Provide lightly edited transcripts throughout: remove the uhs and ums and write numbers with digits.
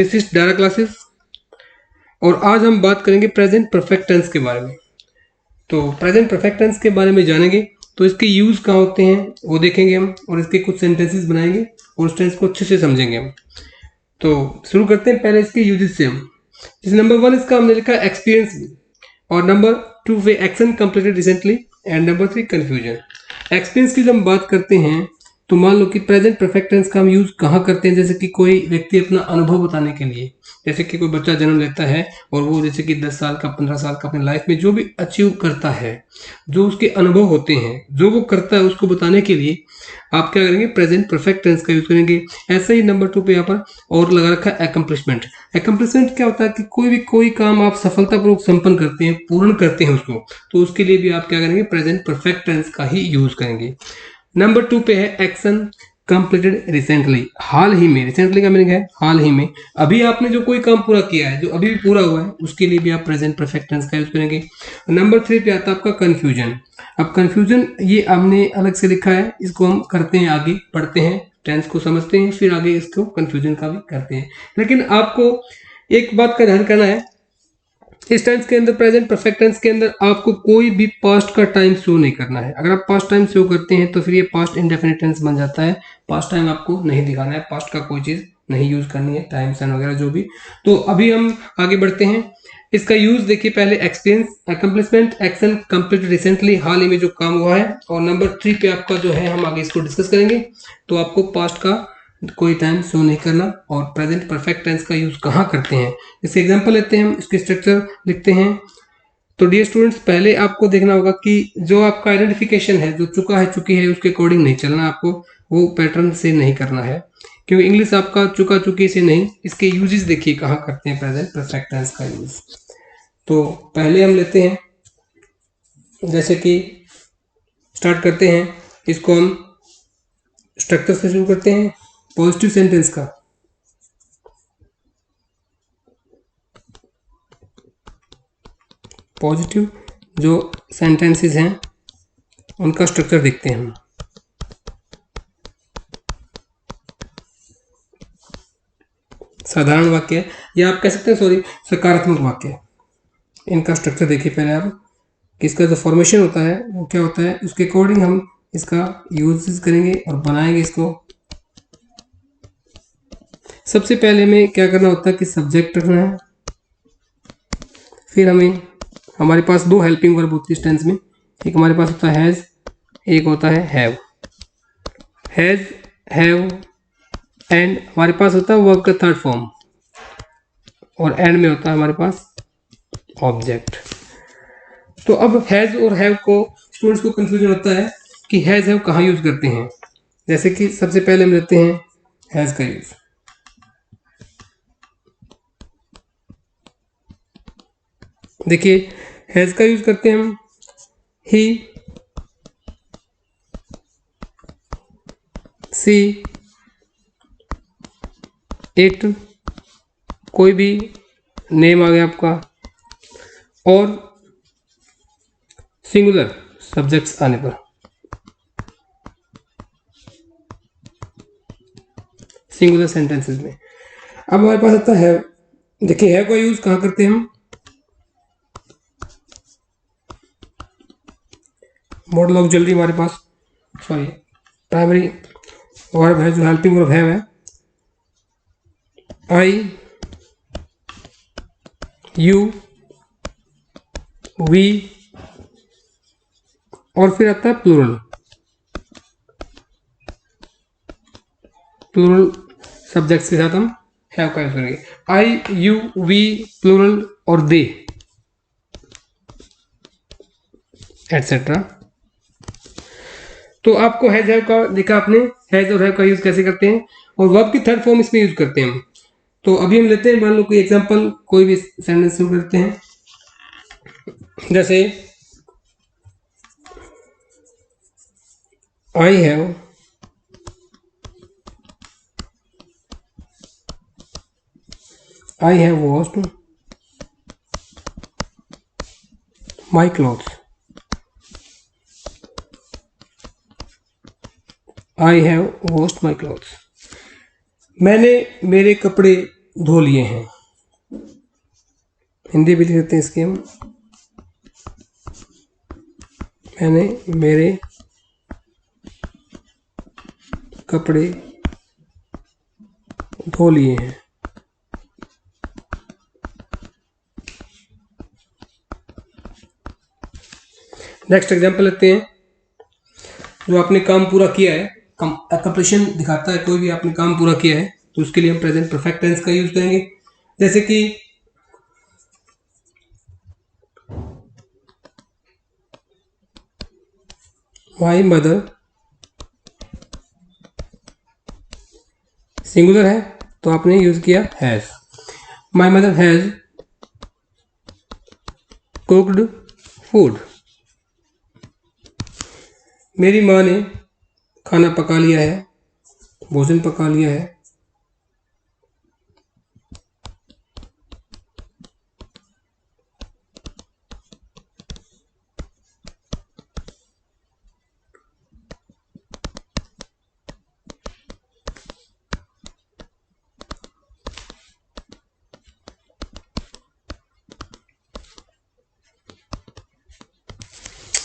This is डायरा classes और आज हम बात करेंगे प्रेजेंट परफेक्ट टेंस के बारे में। तो प्रेजेंट परफेक्ट टेंस के बारे में जानेंगे तो इसके यूज कहाँ होते हैं वो देखेंगे हम, और इसके कुछ सेंटेंसेस बनाएंगे और उस टेंस को अच्छे से समझेंगे हम। तो शुरू करते हैं पहले इसके यूजेस से हम। जैसे नंबर 1 इसका हमने लिखा एक्सपीरियंस, और number 2 way action completed recently, and number 3 confusion. Experience की जब हम बात करते हैं तो मान लो कि प्रेजेंट परफेक्ट टेंस का हम यूज कहाँ करते हैं, जैसे कि कोई व्यक्ति अपना अनुभव बताने के लिए, जैसे कि कोई बच्चा जन्म लेता है और वो जैसे कि 10 साल का 15 साल का अपनी लाइफ में जो भी अचीव करता है, जो उसके अनुभव होते हैं, जो वो करता है, उसको बताने के लिए आप क्या करेंगे, प्रेजेंट परफेक्ट टेंस का यूज करेंगे। ऐसे ही नंबर 2 पे यहाँ पर और लगा रखा है एकम्प्लिशमेंट। एकम्प्लिशमेंट क्या होता है कि कोई काम आप सफलतापूर्वक संपन्न करते हैं, पूर्ण करते हैं उसको, तो उसके लिए भी आप क्या करेंगे, प्रेजेंट परफेक्ट टेंस का ही यूज करेंगे। नंबर 2 पे है एक्शन कंप्लीटेड रिसेंटली, हाल ही में। रिसेंटली का मीनिंग है हाल ही में, अभी आपने जो कोई काम पूरा किया है, जो अभी भी पूरा हुआ है, उसके लिए भी आप प्रेजेंट परफेक्ट टेंस का यूज करेंगे। नंबर 3 पे आता है आपका कंफ्यूजन। अब कंफ्यूजन ये हमने अलग से लिखा है, इसको हम करते हैं आगे, पढ़ते हैं, टेंस को समझते हैं, फिर आगे इसको कंफ्यूजन का भी करते हैं। लेकिन आपको एक बात का ध्यान करना है, इस टेंस के अंदर, प्रेजेंट परफेक्ट टेंस के अंदर आपको कोई भी पास्ट का टाइम शो नहीं करना है। अगर आप पास्ट टाइम शो करते हैं तो फिर ये पास्ट इंडेफिनिट टेंस बन जाता है। पास्ट टाइम आपको नहीं दिखाना है, पास्ट का कोई चीज नहीं यूज करनी है, टाइम सन वगैरह जो भी। तो अभी हम आगे बढ़ते हैं। इसका यूज देखिए, पहले experience, accomplishment, action complete recently, हाल ही में जो काम हुआ है, और नंबर 3 पे आपका जो है, हम आगे इसको डिस्कस करेंगे। तो आपको पास्ट का कोई टाइम शो नहीं करना, और प्रेजेंट परफेक्ट टेंस का यूज कहाँ करते हैं, इसके एग्जांपल लेते हैं हम, इसके स्ट्रक्चर लिखते हैं। तो डियर स्टूडेंट्स, पहले आपको देखना होगा कि जो आपका आइडेंटिफिकेशन है, जो चुका है, चुकी है, उसके अकॉर्डिंग नहीं चलना आपको, वो पैटर्न से नहीं करना है, क्योंकि इंग्लिश आपका चुका चुकी से नहीं। इसके यूजेस देखिए कहाँ करते हैं प्रेजेंट परफेक्ट टेंस का यूज। तो पहले हम लेते हैं, जैसे कि स्टार्ट करते हैं, इसको हम स्ट्रक्चर से शुरू करते हैं, पॉजिटिव सेंटेंस का। पॉजिटिव जो सेंटेंसेस हैं उनका स्ट्रक्चर देखते हैं हम। साधारण वाक्य, या आप कह सकते हैं, सॉरी, सकारात्मक वाक्य, इनका स्ट्रक्चर देखिए पहले आप, कि इसका जो फॉर्मेशन होता है वो क्या होता है, उसके अकॉर्डिंग हम इसका यूज करेंगे और बनाएंगे इसको। सबसे पहले हमें क्या करना होता है कि सब्जेक्ट रखना है, फिर हमें, हमारे पास दो हेल्पिंग वर्ब होती है इस टेंस में, एक हमारे पास होता है हैज, एक होता है हैव। हैज, हैव, एंड हमारे पास होता है वर्ब का थर्ड फॉर्म, और एंड में होता है हमारे पास ऑब्जेक्ट। तो अब हैज और हैव को स्टूडेंट्स को कंफ्यूजन होता है कि हैज हैव कहाँ यूज करते हैं। जैसे कि सबसे पहले हम लेते हैं हैज का यूज। देखिए हैज का यूज करते हैं हम, ही, सी, इट, कोई भी नेम आ गया आपका, और सिंगुलर सब्जेक्ट्स आने पर, सिंगुलर सेंटेंसेस में। अब हमारे पास आता है, देखिए हैव का यूज कहाँ करते हैं हम, मॉडल ऑफ जल्दी हमारे पास, सॉरी, प्राइमरी वर्ब है जो हेल्पिंग वर्ब है, आई, यू, वी, और फिर आता है प्लूरल। प्लूरल सब्जेक्ट्स के साथ हम हैव का यूज करेंगे, आई, यू, वी, प्लूरल और दे, एटसेट्रा। तो आपको हैज हैव का देखा आपने, हैज और हैव का यूज कैसे करते हैं, और वर्ब की थर्ड फॉर्म इसमें यूज करते हैं हम। तो अभी हम लेते हैं, मान लो कोई एग्जांपल, कोई भी सेंटेंस शुरू करते हैं, जैसे I have washed my clothes, I have washed my clothes. मैंने मेरे कपड़े धो लिए हैं। हिंदी भी लिख सकते हैं इसकी हम, मैंने मेरे कपड़े धो लिए हैं। नेक्स्ट एग्जांपल लेते हैं। जो आपने काम पूरा किया है, कंप्लीशन दिखाता है, कोई भी आपने काम पूरा किया है तो उसके लिए हम प्रेजेंट परफेक्ट टेंस का यूज करेंगे। जैसे कि माई मदर, सिंगुलर है तो आपने यूज किया has. My mother has cooked food. मेरी माँ ने खाना पका लिया है, भोजन पका लिया है।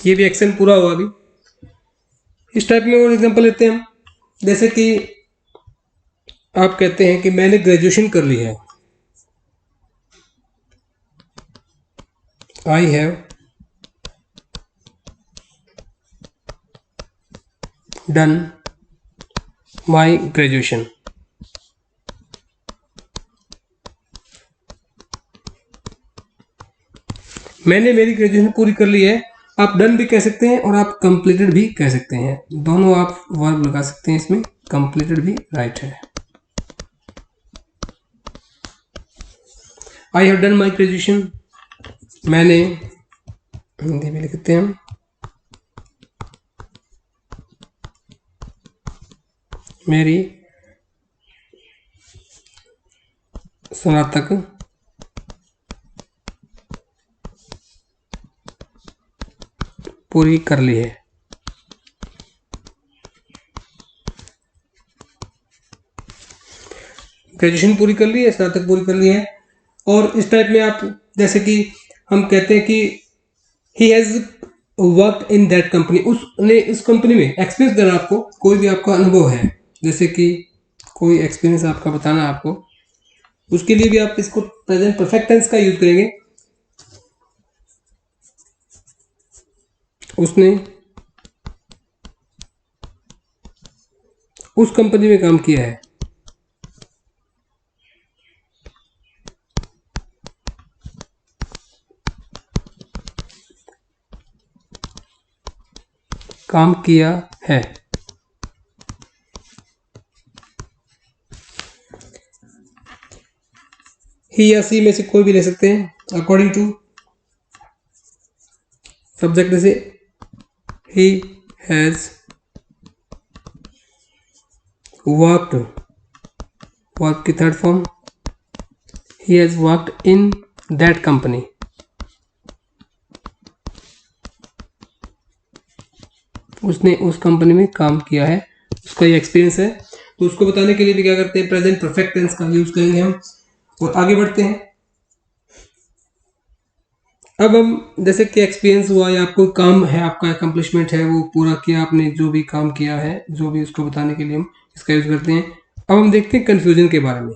ये भी एक्शन पूरा हुआ अभी। इस टाइप में और एग्जांपल लेते हैं हम। जैसे कि आप कहते हैं कि मैंने ग्रेजुएशन कर ली है, I have done my graduation. मैंने मेरी ग्रेजुएशन पूरी कर ली है। आप डन भी कह सकते हैं और आप कंप्लीटेड भी कह सकते हैं, दोनों आप वर्ब लगा सकते हैं इसमें। कंप्लीटेड भी राइट है। I have done my graduation, मैंने, हिंदी में लिखते हैं हम, मेरी स्नातक पूरी कर ली है। ग्रेजुएशन पूरी कर ली है, स्नातक पूरी कर ली है। और इस टाइप में आप, जैसे कि हम कहते हैं कि ही has worked in that company, उसने इस कंपनी में, एक्सपीरियंस देना आपको, कोई भी आपका अनुभव है, जैसे कि कोई एक्सपीरियंस आपका बताना आपको, उसके लिए भी आप इसको प्रेजेंट परफेक्ट टेंस का यूज करेंगे। उसने उस कंपनी में काम किया है। काम किया है। ही या सी में से कोई भी ले सकते हैं अकॉर्डिंग टू सब्जेक्ट। जैसे ही हैज वर्कड, वर्क की third form, he has worked in that company. उसने उस कंपनी में काम किया है, उसका ये एक्सपीरियंस है। तो उसको बताने के लिए भी क्या करते हैं, प्रेजेंट परफेक्ट टेंस का यूज करेंगे हम। और आगे बढ़ते हैं। अब हम, जैसे कि एक्सपीरियंस हुआ या आपको काम है, आपका अकम्पलिशमेंट है, वो पूरा किया आपने, जो भी काम किया है, जो भी, उसको बताने के लिए हम इसका यूज करते हैं। अब हम देखते हैं कंफ्यूजन के बारे में।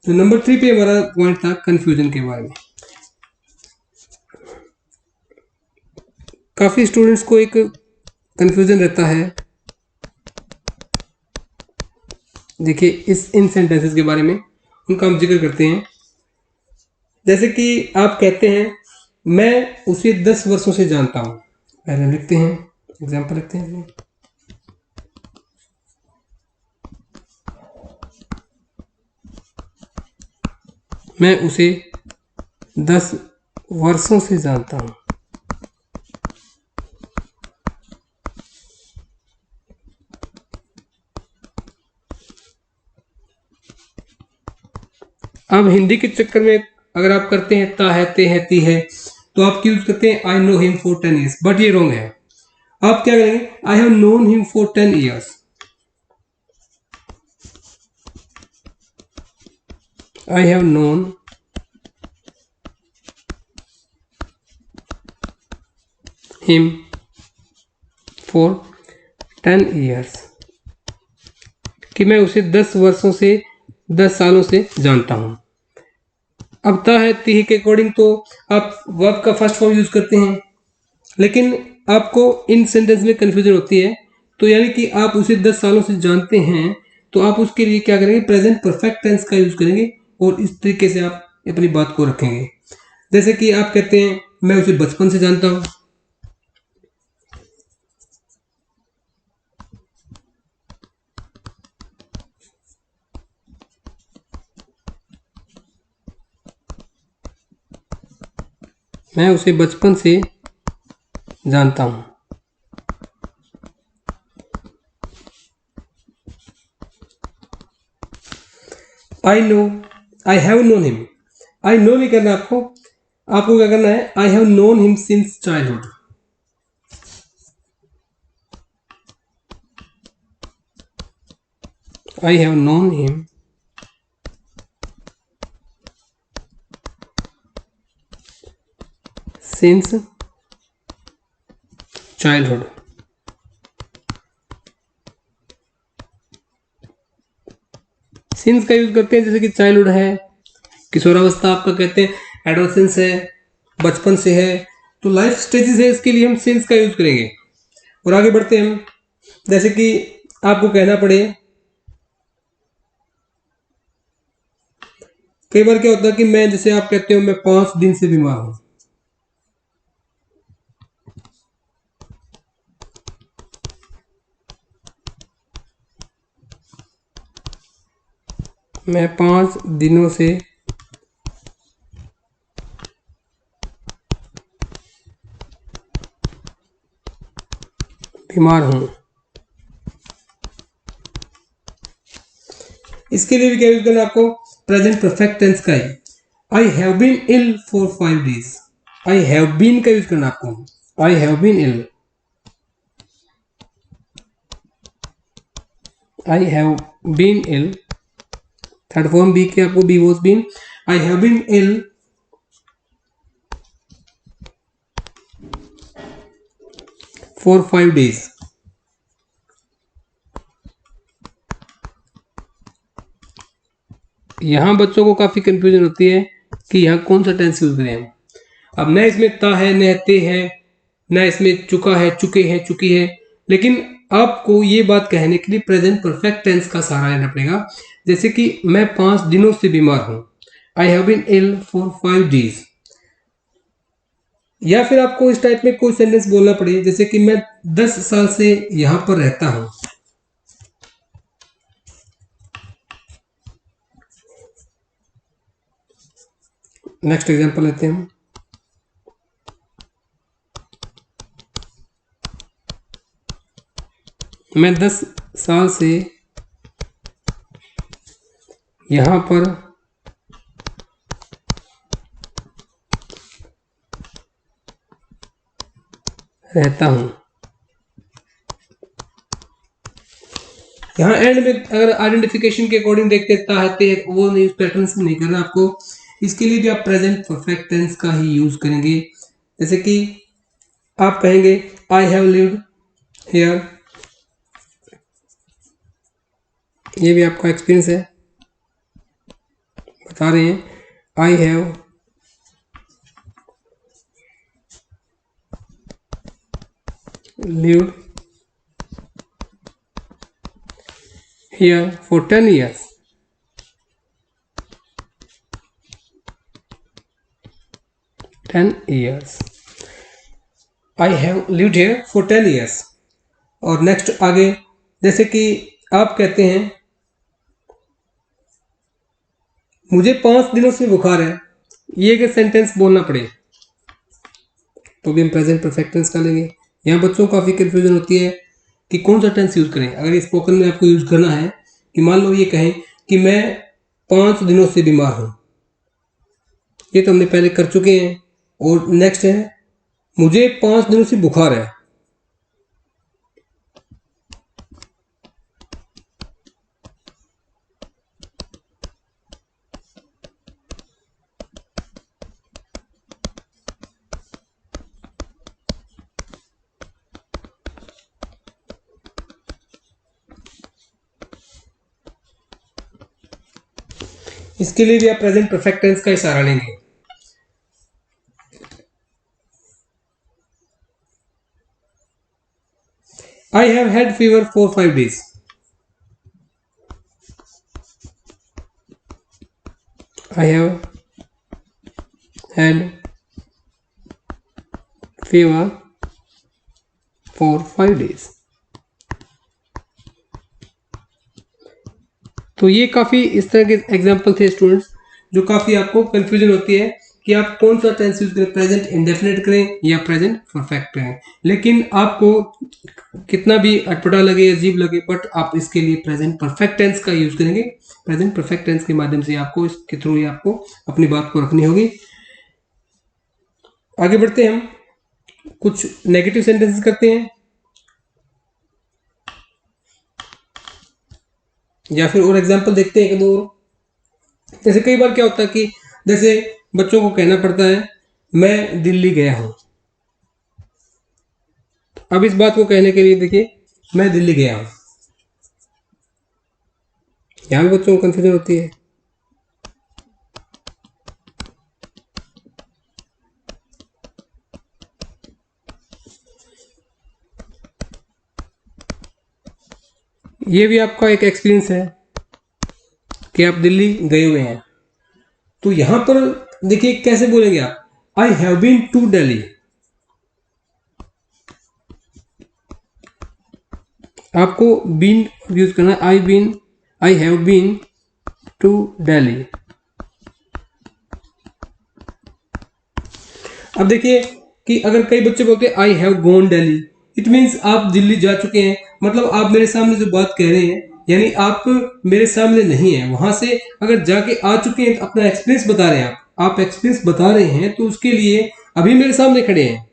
तो नंबर 3 पे हमारा पॉइंट था कंफ्यूजन के बारे में। काफी स्टूडेंट्स को एक कंफ्यूजन रहता है, देखिए इस इन सेंटेंसेस के बारे में, उनका हम जिक्र करते हैं। जैसे कि आप कहते हैं मैं उसे 10 वर्षों से जानता हूं। पहले लिखते हैं, एग्जाम्पल लिखते हैं। मैं उसे 10 वर्षों से जानता हूं। अब हिंदी के चक्कर में अगर आप करते हैं ता है, ते है, ती है, तो आप यूज करते हैं I know him for 10 years, but ये रॉन्ग है। आप क्या करेंगे, I have known him for 10 years। I have known him for 10 years, कि मैं उसे 10 वर्षों से 10 सालों से जानता हूं। अब ता है ती के अकॉर्डिंग तो आप वर्ब का फर्स्ट फॉर्म यूज करते हैं, लेकिन आपको इन सेंटेंस में कंफ्यूजन होती है। तो यानी कि आप उसे 10 सालों से जानते हैं, तो आप उसके लिए क्या करेंगे, प्रेजेंट परफेक्ट टेंस का यूज करेंगे और इस तरीके से आप अपनी बात को रखेंगे। जैसे कि आप कहते हैं मैं उसे बचपन से जानता हूं, मैं उसे बचपन से जानता हूं। I know, I have known him. I know नहीं करना आपको, आपको क्या करना है, I have known him since childhood. I have known him since childhood. Since का यूज करते हैं, जैसे कि चाइल्डहुड है, किशोरावस्था आपका कहते हैं, एडोलेसेंस है, बचपन से है, तो लाइफ स्टेजेस है, इसके लिए हम सिंस का यूज करेंगे। और आगे बढ़ते हैं हम, जैसे कि आपको कहना पड़े, कई बार क्या होता है कि मैं, जैसे आप कहते हो मैं 5 दिन से बीमार हूं, मैं 5 दिनों से बीमार हूं। इसके लिए भी क्या यूज करना है आपको, प्रेजेंट परफेक्ट टेंस का ही। I have been ill for 5 days. I have been का यूज करना आपको, I have been ill, I have been ill. Third form be के आपको be was been, I have been ill for 5 days. यहां बच्चों को काफी कंफ्यूजन होती है कि यहां कौन सा टेंस यूज करें हम। अब न इसमें ता है, नहते हैं, न इसमें चुका है, चुके हैं, चुकी है, लेकिन आपको ये बात कहने के लिए प्रेजेंट परफेक्ट टेंस का सहारा लेना पड़ेगा। जैसे कि मैं 5 दिनों से बीमार हूं, I have been ill for 5 days. या फिर आपको इस टाइप में कोई सेंटेंस बोलना पड़े, जैसे कि मैं 10 साल से यहां पर रहता हूं। नेक्स्ट एग्जांपल लेते हैं हम, मैं 10 साल से यहां पर रहता हूं। यहाँ एंड में अगर आइडेंटिफिकेशन के अकॉर्डिंग देखते हैं, वो नहीं, उस पैटर्न से नहीं करना आपको। इसके लिए भी आप प्रेजेंट परफेक्ट टेंस का ही यूज करेंगे। जैसे कि आप कहेंगे आई हैव लिव्ड हियर, ये भी आपका एक्सपीरियंस है, बता रहे हैं I have lived here for 10 years। 10 years, I have lived here for 10 years। और नेक्स्ट आगे, जैसे कि आप कहते हैं मुझे 5 दिनों से बुखार है, ये अगर सेंटेंस बोलना पड़े तो भी हम प्रेजेंट परफेक्ट टेंस का लेंगे। यहाँ बच्चों को काफ़ी कंफ्यूजन होती है कि कौन सा टेंस यूज करें। अगर ये स्पोकन में आपको यूज करना है कि मान लो ये कहें कि मैं 5 दिनों से बीमार हूं, ये तो हमने पहले कर चुके हैं। और नेक्स्ट है मुझे 5 दिनों से बुखार है, इसके लिए भी आप प्रेजेंट परफेक्ट टेंस का ही सहारा लेंगे। I have had fever for 5 days. I have had fever for 5 days. तो ये काफ़ी इस तरह के एग्जाम्पल थे स्टूडेंट्स, जो काफ़ी आपको कंफ्यूजन होती है कि आप कौन सा टेंस यूज करें, प्रेजेंट इंडेफिनिट करें या प्रेजेंट परफेक्ट करें। लेकिन आपको कितना भी अटपटा लगे, अजीब लगे, बट आप इसके लिए प्रेजेंट परफेक्ट टेंस का यूज करेंगे। प्रेजेंट परफेक्ट टेंस के माध्यम से आपको, इसके थ्रू ही आपको अपनी बात को रखनी होगी। आगे बढ़ते हैं, हम कुछ नेगेटिव सेंटेंसेस करते हैं, या फिर और एग्जाम्पल देखते हैं एक दो। जैसे कई बार क्या होता है कि जैसे बच्चों को कहना पड़ता है मैं दिल्ली गया हूं। अब इस बात को कहने के लिए देखिए, मैं दिल्ली गया हूं, यहां भी बच्चों को कंफ्यूजन होती है। ये भी आपका एक एक्सपीरियंस है कि आप दिल्ली गए हुए हैं, तो यहां पर देखिए कैसे बोलेंगे आप, I have been to Delhi. आपको बीन यूज करना, I have been to Delhi. अब देखिए कि अगर कई बच्चे बोलते हैं I have gone Delhi, it means आप दिल्ली जा चुके हैं। मतलब आप मेरे सामने जो बात कह रहे हैं, यानी आप मेरे सामने नहीं है, वहां से अगर जाके आ चुके हैं, तो अपना एक्सपीरियंस बता रहे हैं। आप एक्सपीरियंस बता रहे हैं, तो उसके लिए अभी मेरे सामने खड़े हैं,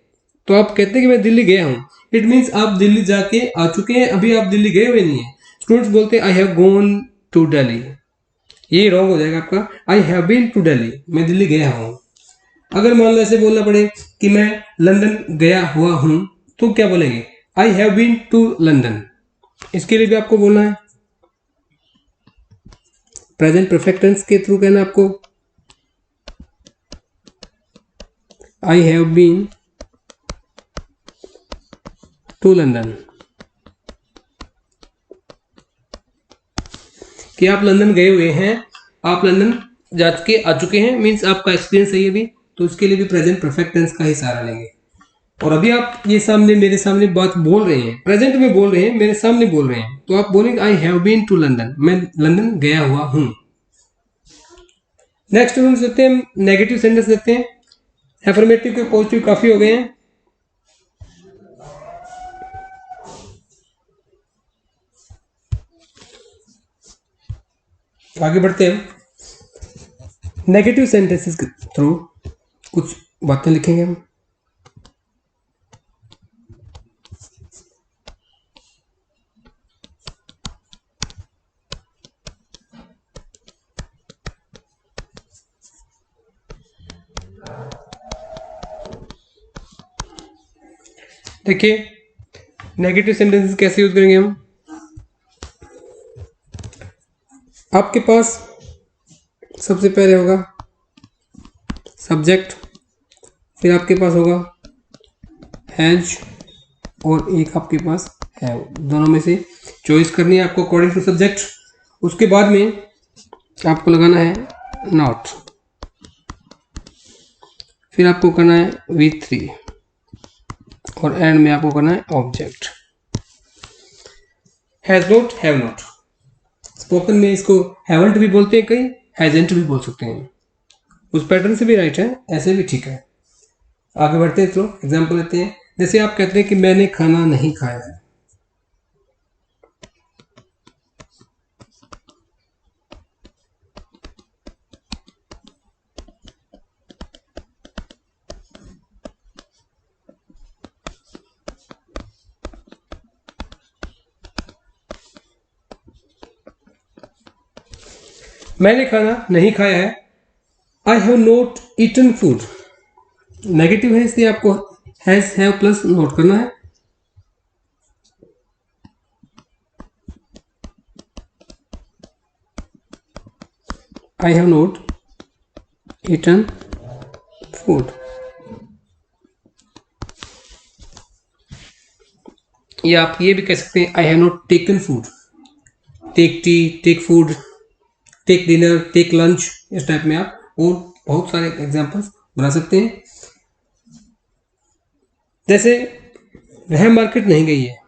तो आप कहते हैं कि मैं दिल्ली गया हूं, इट मीन्स आप दिल्ली जाके आ चुके हैं, अभी आप दिल्ली गए हुए नहीं है। स्टूडेंट्स बोलते हैं I have gone to Delhi, ये रॉन्ग हो जाएगा आपका। I have been to Delhi, मैं दिल्ली गया हूं। अगर मान लो ऐसे बोलना पड़े कि मैं लंदन गया हुआ हूं, तो क्या बोलेंगे, I have been to London. इसके लिए भी आपको बोलना है, प्रेजेंट परफेक्ट टेंस के थ्रू कहना आपको, I have been to London, कि आप लंदन गए हुए हैं, आप लंदन जा के आ चुके हैं, मीन्स आपका एक्सपीरियंस है ये भी, तो उसके लिए भी प्रेजेंट परफेक्ट टेंस का ही सहारा लेंगे। और अभी आप ये सामने मेरे सामने बात बोल रहे हैं, प्रेजेंट में बोल रहे हैं, मेरे सामने बोल रहे हैं, तो आप बोलेंगे I have been to London, मैं लंदन गया हुआ हूं। नेक्स्ट हम देखते हैं, नेगेटिव सेंटेंस देखते हैं। एफर्मेटिव के पॉजिटिव काफी हो गए हैं। आगे बढ़ते हैं, नेगेटिव सेंटेंसेस के थ्रू कुछ बातें लिखेंगे हम। देखिए नेगेटिव सेंटेंसेस कैसे यूज करेंगे हम। आपके पास सबसे पहले होगा सब्जेक्ट, फिर आपके पास होगा हैज, और एक आपके पास है, दोनों में से चॉइस करनी है आपको अकॉर्डिंग टू सब्जेक्ट। उसके बाद में आपको लगाना है नॉट, फिर आपको करना है V3, और एंड में आपको करना है object. Has not, have not, spoken में इसको हैवंट भी बोलते हैं, कई हैजेंट भी बोल सकते हैं, उस पैटर्न से भी राइट है, ऐसे भी ठीक है। आगे बढ़ते हैं, तो एग्जाम्पल लेते हैं। जैसे आप कहते हैं कि मैंने खाना नहीं खाया है, मैंने खाना नहीं खाया है, I have not eaten food. Negative है, इसलिए आपको हैज हैव प्लस नोट करना है। I have not eaten food, या आप ये भी कह सकते हैं I have not taken food, take tea, take food, take dinner, take lunch, इस टाइप में आप और बहुत सारे एग्जांपल्स बना सकते हैं। जैसे वह मार्केट नहीं गई है,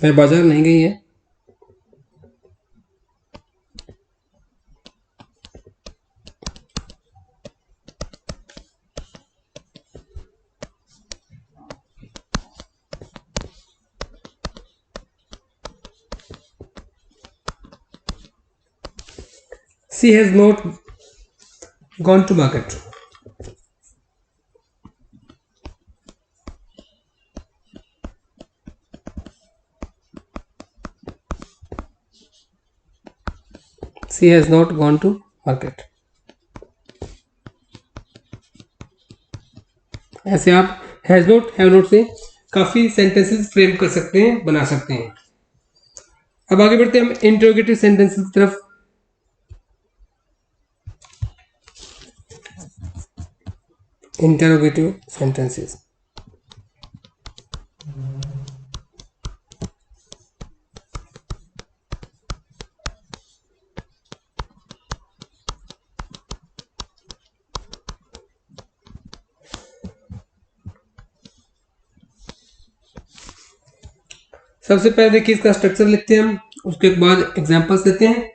वह बाजार नहीं गई है, she has not gone to market, she has not gone to market। ऐसे आप हैज नॉट, हैव नॉट से काफी सेंटेंसेस फ्रेम कर सकते हैं, बना सकते हैं। अब आगे बढ़ते हैं हम इंटरोगेटिव सेंटेंसेस की तरफ। इंटरोगेटिव सेंटेंसेस, सबसे पहले देखिए इसका स्ट्रक्चर लिखते हैं हम, उसके बाद एग्जांपल्स लेते हैं।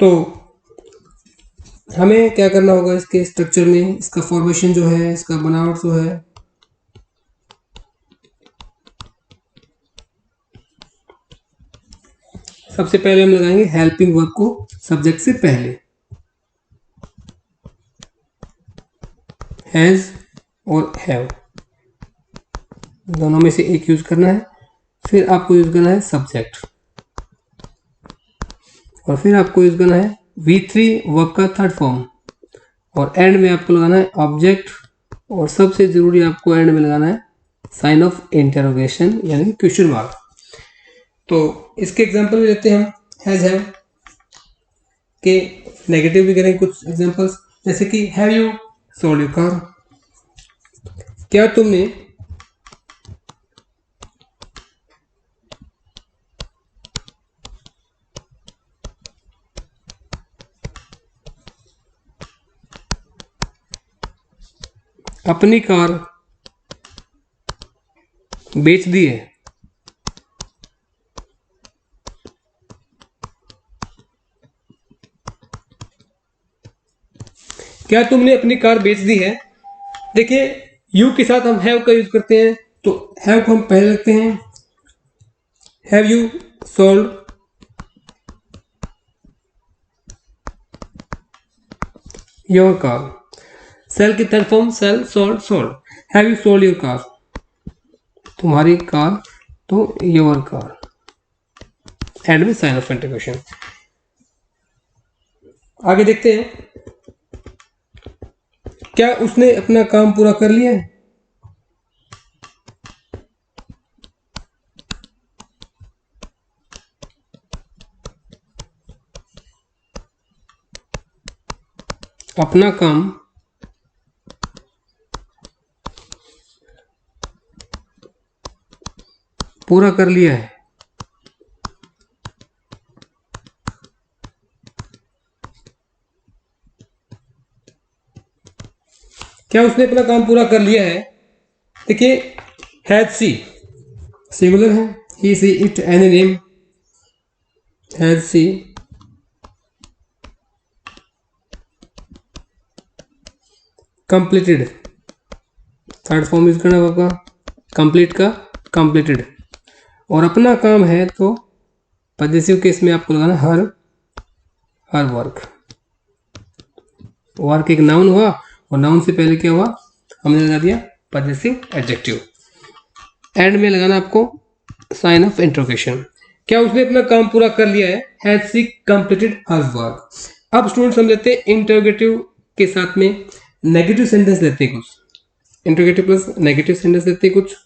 तो हमें क्या करना होगा इसके स्ट्रक्चर में, इसका फॉर्मेशन जो है, इसका बनावट जो है, सबसे पहले हम लगाएंगे हेल्पिंग वर्ब को सब्जेक्ट से पहले, हैज और हैव दोनों में से एक यूज करना है। फिर आपको यूज करना है सब्जेक्ट, और फिर आपको यूज करना है V3 वर्ब का थर्ड फॉर्म, और एंड में आपको लगाना है ऑब्जेक्ट, और सबसे जरूरी आपको एंड में लगाना है साइन ऑफ इंटरोगेशन यानी क्वेश्चन मार्क। तो इसके एग्जांपल भी लेते हैं हम, हैज हैव के नेगेटिव भी करेंगे कुछ एग्जांपल्स, जैसे कि have you sold your car, क्या तुमने अपनी कार बेच दी है, क्या तुमने अपनी कार बेच दी है। देखिए यू के साथ हम हैव का यूज करते हैं, तो हैव को हम पहले रखते हैं, have you sold your car, sell की third form sell, sold, sold, have you sold your car, तुम्हारी कार, तो योर कार, एंड में साइन ऑफ इंटरोगेशन। आगे देखते हैं, क्या उसने अपना काम पूरा कर लिया है, अपना काम पूरा कर लिया है, क्या उसने अपना काम पूरा कर लिया है। देखिए हैज सी सिंगुलर है, he see it any name, has she completed, third form use करना होगा कंप्लीट का, कंप्लीटेड, और अपना काम है तो पॉजिटिव केस में आपको लगाना हर, हर वर्क, वर्क एक नाउन हुआ और नाउन से पहले क्या हुआ, हमने लगा दिया पॉजिटिव एडजेक्टिव, एंड में लगाना आपको साइन ऑफ इंटरोगेशन। क्या उसने अपना काम पूरा कर लिया है, has she completed her work. अब स्टूडेंट्स हम लेते हैं इंटरोगेटिव के साथ में नेगेटिव सेंटेंस लेते हैं कुछ, इंटरोगेटिव प्लस नेगेटिव सेंटेंस लेते हैं कुछ।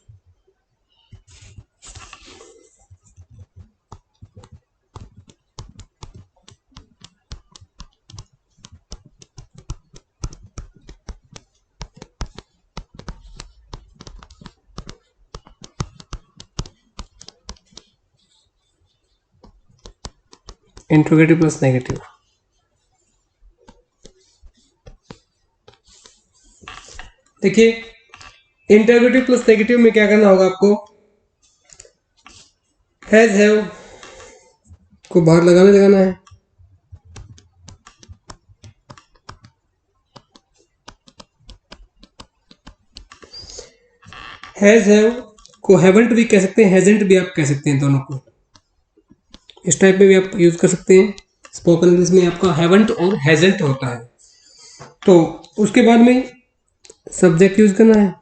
Interrogative plus negative. देखिए इंट्रोगेटिव प्लस नेगेटिव में क्या करना होगा आपको, हैज हैव को बाहर लगाना है, हैज हैव को हैवंट भी कह सकते हैं, हैजेंट भी आप कह सकते हैं, दोनों को इस टाइप में भी आप यूज कर सकते हैं। स्पोकन इंग्लिश में आपका हैवंट और हैजेंट होता है। तो उसके बाद में सब्जेक्ट यूज करना है,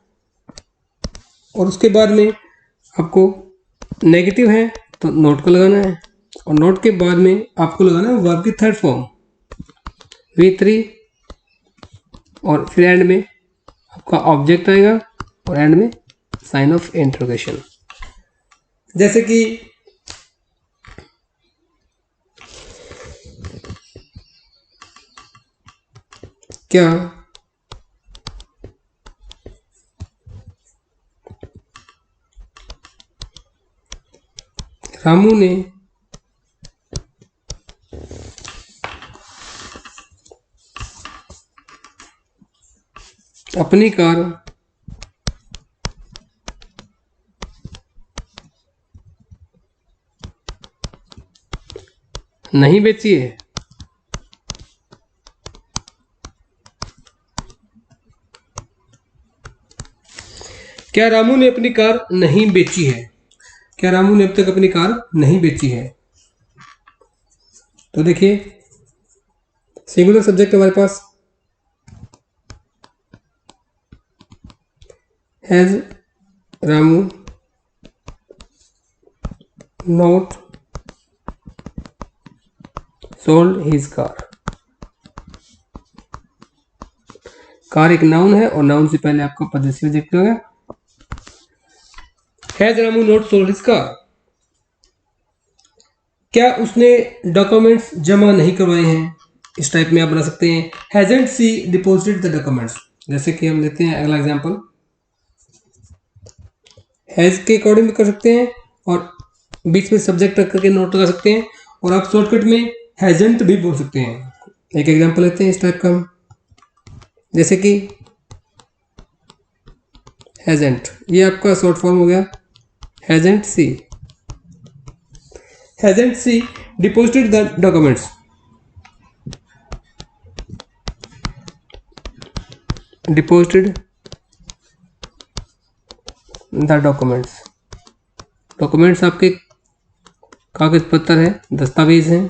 और उसके बाद में आपको नेगेटिव है तो नोट को लगाना है, और नोट के बाद में आपको लगाना है वर्ब की थर्ड फॉर्म V3, और फिर एंड में आपका ऑब्जेक्ट आएगा, और एंड में साइन ऑफ इंटरोगेशन। जैसे कि क्या रामू ने अपनी कार नहीं बेची है। क्या रामू ने अपनी कार नहीं बेची है, क्या रामू ने अब तक अपनी कार नहीं बेची है। तो देखिए सिंगुलर सब्जेक्ट हमारे पास has Ramu not sold his car. Car एक नाउन है, और नाउन से पहले आपका पॉजेसिव एडजेक्टिव होगा। Has Ramu not sold his car, क्या उसने डॉक्यूमेंट्स जमा नहीं करवाए हैं। इस टाइप में आप बना सकते हैं। Hasn't she deposited the documents, जैसे कि हम लेते हैं अगला एग्जांपल, हैज के अकॉर्डिंग भी कर सकते हैं, और बीच में सब्जेक्ट रख करके नोट लगा सकते हैं, और आप शॉर्टकट में हैजंट भी बोल सकते हैं। एक एग्जांपल लेते हैं इस टाइप का, जैसे कि हैजंट, ये आपका शॉर्ट फॉर्म हो गया hasn't she. Hasn't she deposited the documents, deposited the documents. Documents आपके कागज पत्तर है, दस्तावेज हैं।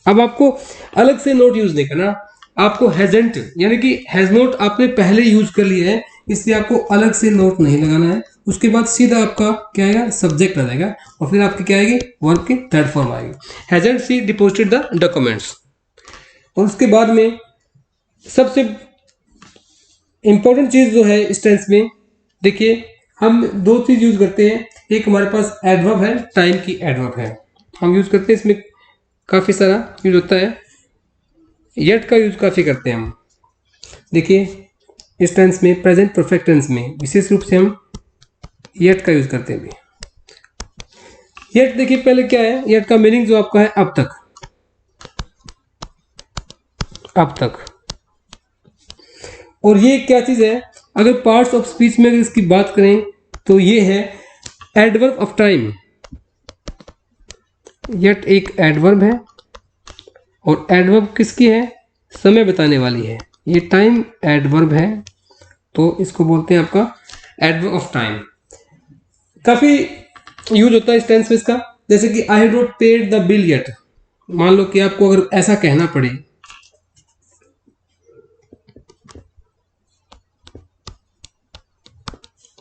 अब आपको अलग से नोट यूज नहीं करना, आपको हैजेंट यानी कि हैज नोट आपने पहले यूज कर लिया है, इसलिए आपको अलग से नोट नहीं लगाना है। उसके बाद सीधा आपका क्या आएगा, सब्जेक्ट आ जाएगा, और फिर आपकी क्या आएगी, वर्ब की थर्ड फॉर्म आएगी, hasn't she deposited the documents. और उसके बाद में सबसे इंपॉर्टेंट चीज जो है इस टेंस में, देखिए हम दो चीज यूज करते हैं। एक हमारे पास एडवर्ब है, टाइम की एडवर्ब है, हम यूज करते हैं, इसमें काफी सारा यूज होता है। येट का यूज काफी करते हैं हम। देखिए इस टेंस में, प्रेजेंट परफेक्ट टेंस में विशेष रूप से हम येट का यूज करते हैं। येट देखिए पहले क्या है, येट का मीनिंग जो आपका है अब तक, अब तक। और ये क्या चीज है, अगर पार्ट्स ऑफ स्पीच में अगर इसकी बात करें तो ये है एडवर्ब ऑफ टाइम। येट एक एडवर्ब है, और एडवर्ब किसकी है, समय बताने वाली है। ये टाइम एडवर्ब है, तो इसको बोलते हैं आपका एडवर्ब ऑफ टाइम। काफी यूज होता है इस टेंस में इसका, जैसे कि आई have not paid the bill yet. मान लो कि आपको अगर ऐसा कहना पड़े,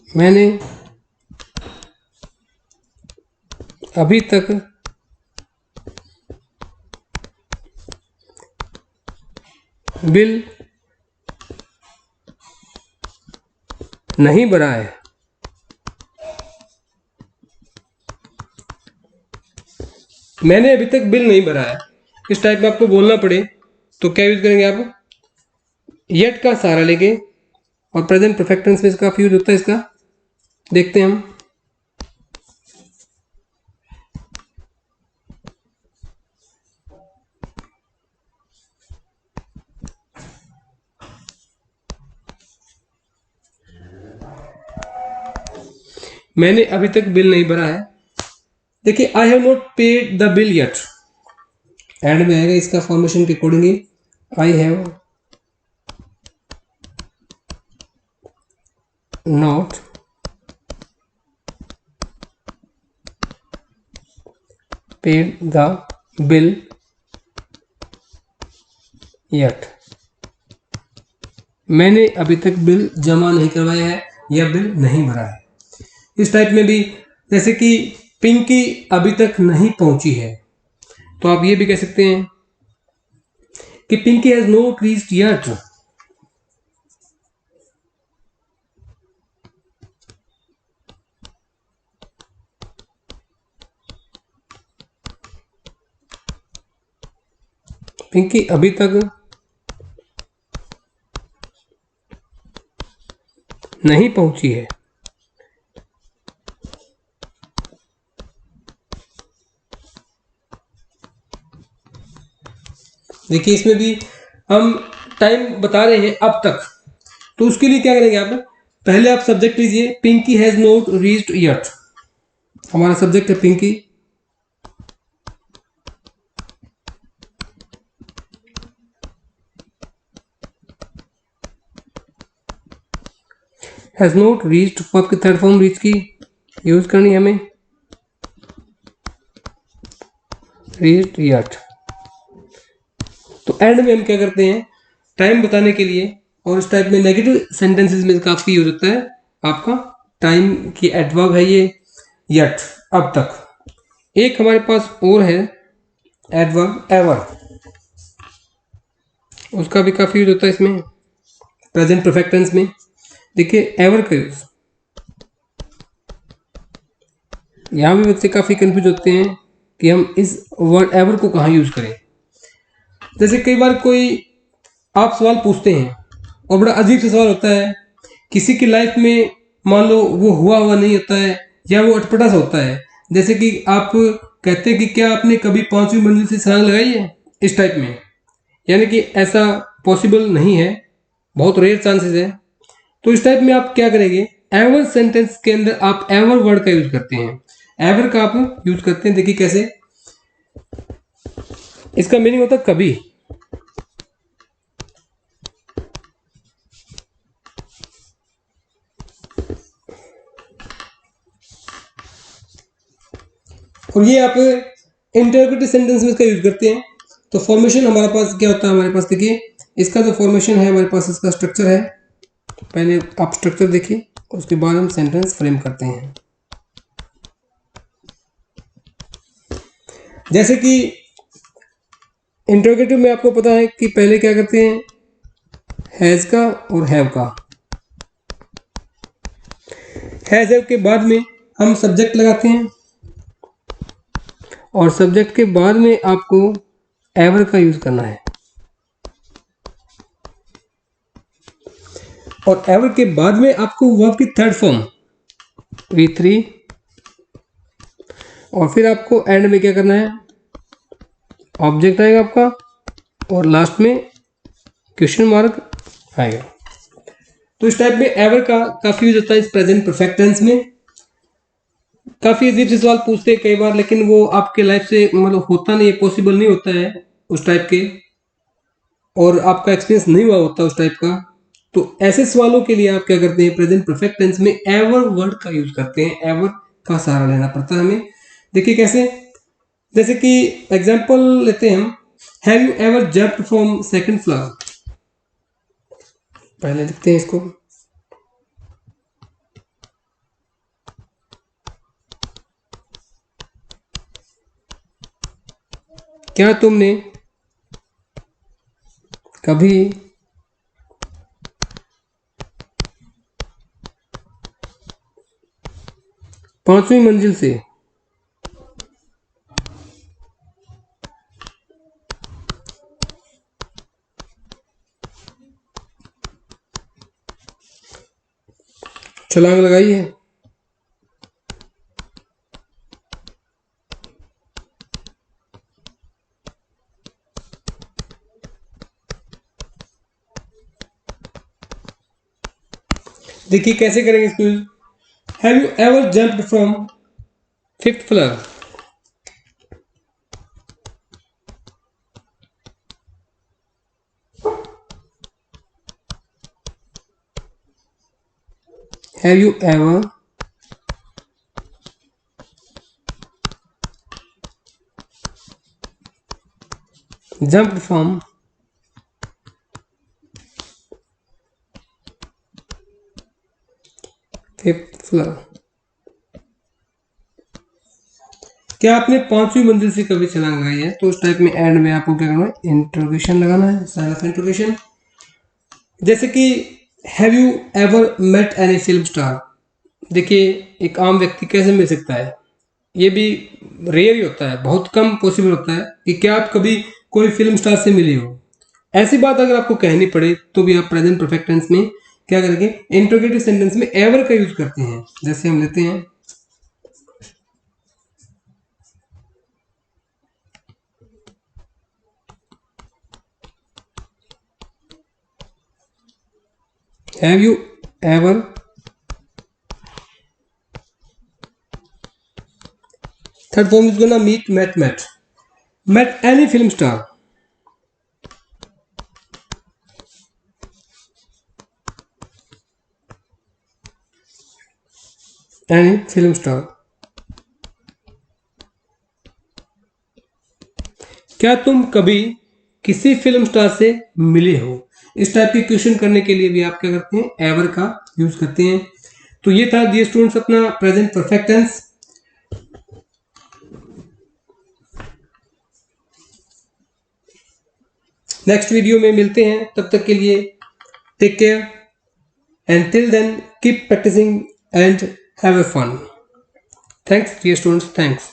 मैंने अभी तक बिल नहीं भरा है, मैंने अभी तक बिल नहीं भरा है। इस टाइप में आपको बोलना पड़े तो क्या यूज करेंगे आप, येट का सहारा लेंगे, और प्रेजेंट परफेक्ट टेंस में इसका यूज होता है। इसका देखते हैं हम, मैंने अभी तक बिल नहीं भरा है। देखिए आई have not paid the bill yet, and में आएगा इसका फॉर्मेशन के accordingly I have not paid the bill yet, मैंने अभी तक बिल जमा नहीं करवाया है या बिल नहीं भरा है। इस टाइप में भी, जैसे कि पिंकी अभी तक नहीं पहुंची है, तो आप ये भी कह सकते हैं कि Pinky has not reached yet. Pinky अभी तक नहीं पहुंची है। देखिए इसमें भी हम टाइम बता रहे हैं अब तक, तो उसके लिए क्या करेंगे आप, पहले आप सब्जेक्ट लीजिए Pinky has not reached yet, हमारा सब्जेक्ट है पिंकी, हैज नॉट रीच्ड, आपकी थर्ड फॉर्म रीच की यूज करनी है हमें, रीच्ड येट। तो एंड में हम क्या करते हैं, टाइम बताने के लिए, और इस टाइप में नेगेटिव सेंटेंसेस में काफी यूज होता है आपका टाइम की एडवर्ब है ये येट, अब तक। एक हमारे पास और है एडवर्ब एवर, उसका भी काफी यूज होता है इसमें प्रेजेंट परफेक्ट टेंस में। देखिए एवर का यूज, यहां भी बच्चे काफी कंफ्यूज होते हैं कि हम इस वर्ड एवर को कहाँ यूज करें। जैसे कई बार कोई आप सवाल पूछते हैं और बड़ा अजीब सा सवाल होता है, किसी की लाइफ में मान लो वो हुआ हुआ नहीं होता है या वो अटपटा सा होता है, जैसे कि आप कहते हैं कि क्या आपने कभी 5वीं मंजिल से छलांग लगाई है, इस टाइप में, यानी कि ऐसा पॉसिबल नहीं है, बहुत रेयर चांसेस है। तो इस टाइप में आप क्या करेंगे, एवर सेंटेंस के अंदर आप एवर वर्ड का यूज करते हैं, एवर का आप यूज करते हैं। देखिए कैसे, इसका मीनिंग होता है कभी, और ये आप इंटररोगेटिव सेंटेंस में इसका यूज करते हैं। तो फॉर्मेशन हमारे पास क्या होता है, हमारे पास देखिए इसका जो फॉर्मेशन है हमारे पास, इसका स्ट्रक्चर है, पहले आप स्ट्रक्चर देखिए उसके बाद हम सेंटेंस फ्रेम करते हैं। जैसे कि इंटरोगेटिव में आपको पता है कि पहले क्या करते हैं, हैज का और हैव का, हैज हैव के बाद में हम सब्जेक्ट लगाते हैं, और सब्जेक्ट के बाद में आपको एवर का यूज करना है, और एवर के बाद में आपको वर्ब की थर्ड फॉर्म V3, और फिर आपको एंड में क्या करना है, ऑब्जेक्ट आएगा आपका, और लास्ट में क्वेश्चन मार्क आएगा। तो इस टाइप में एवर का काफी यूज होता है इस प्रेजेंट परफेक्ट टेंस में। काफी अजीब से सवाल पूछते हैं कई बार, लेकिन वो आपके लाइफ से मतलब होता नहीं है, पॉसिबल नहीं होता है उस टाइप के, और आपका एक्सपीरियंस नहीं हुआ होता उस टाइप का। तो ऐसे सवालों के लिए आप क्या करते हैं, प्रेजेंट परफेक्ट टेंस में एवर वर्ड का यूज करते हैं, एवर का सहारा लेना पड़ता है हमें। देखिए कैसे, जैसे कि एग्जांपल लेते हैं हम, have you ever jumped from second floor, पहले लिखते हैं इसको, क्या तुमने कभी 5वीं मंजिल से छलांग लगाई है। देखिए कैसे करेंगे इसको, have you ever jumped from 5th floor? Have you ever jumped from 5th floor? क्या आपने 5वीं मंजिल से कभी छलांग लगाई है? तो उस टाइप में एंड में आपको क्या करना है, इंट्रोगेशन लगाना है, साइन ऑफ इंट्रोगेशन। जैसे कि have you ever met any film star? देखिए एक आम व्यक्ति कैसे मिल सकता है, ये भी रेयर ही होता है, बहुत कम पॉसिबल होता है कि क्या आप कभी कोई फिल्म स्टार से मिले हो। ऐसी बात अगर आपको कहनी पड़े तो भी आप प्रेजेंट परफेक्ट टेंस में क्या करेंगे, इंट्रोगेटिव सेंटेंस में एवर का यूज करते हैं। जैसे हम लेते हैं have you ever third form is gonna meet met any film star? any film star? क्या तुम कभी किसी फिल्म स्टार से मिले हो? इस टाइप के क्वेश्चन करने के लिए भी आप क्या करते हैं, एवर का यूज करते हैं। तो ये था डियर स्टूडेंट्स अपना present perfect tense. Next video में मिलते हैं, तब तक के लिए take care and till then keep practicing and have a fun. Thanks dear students, thanks.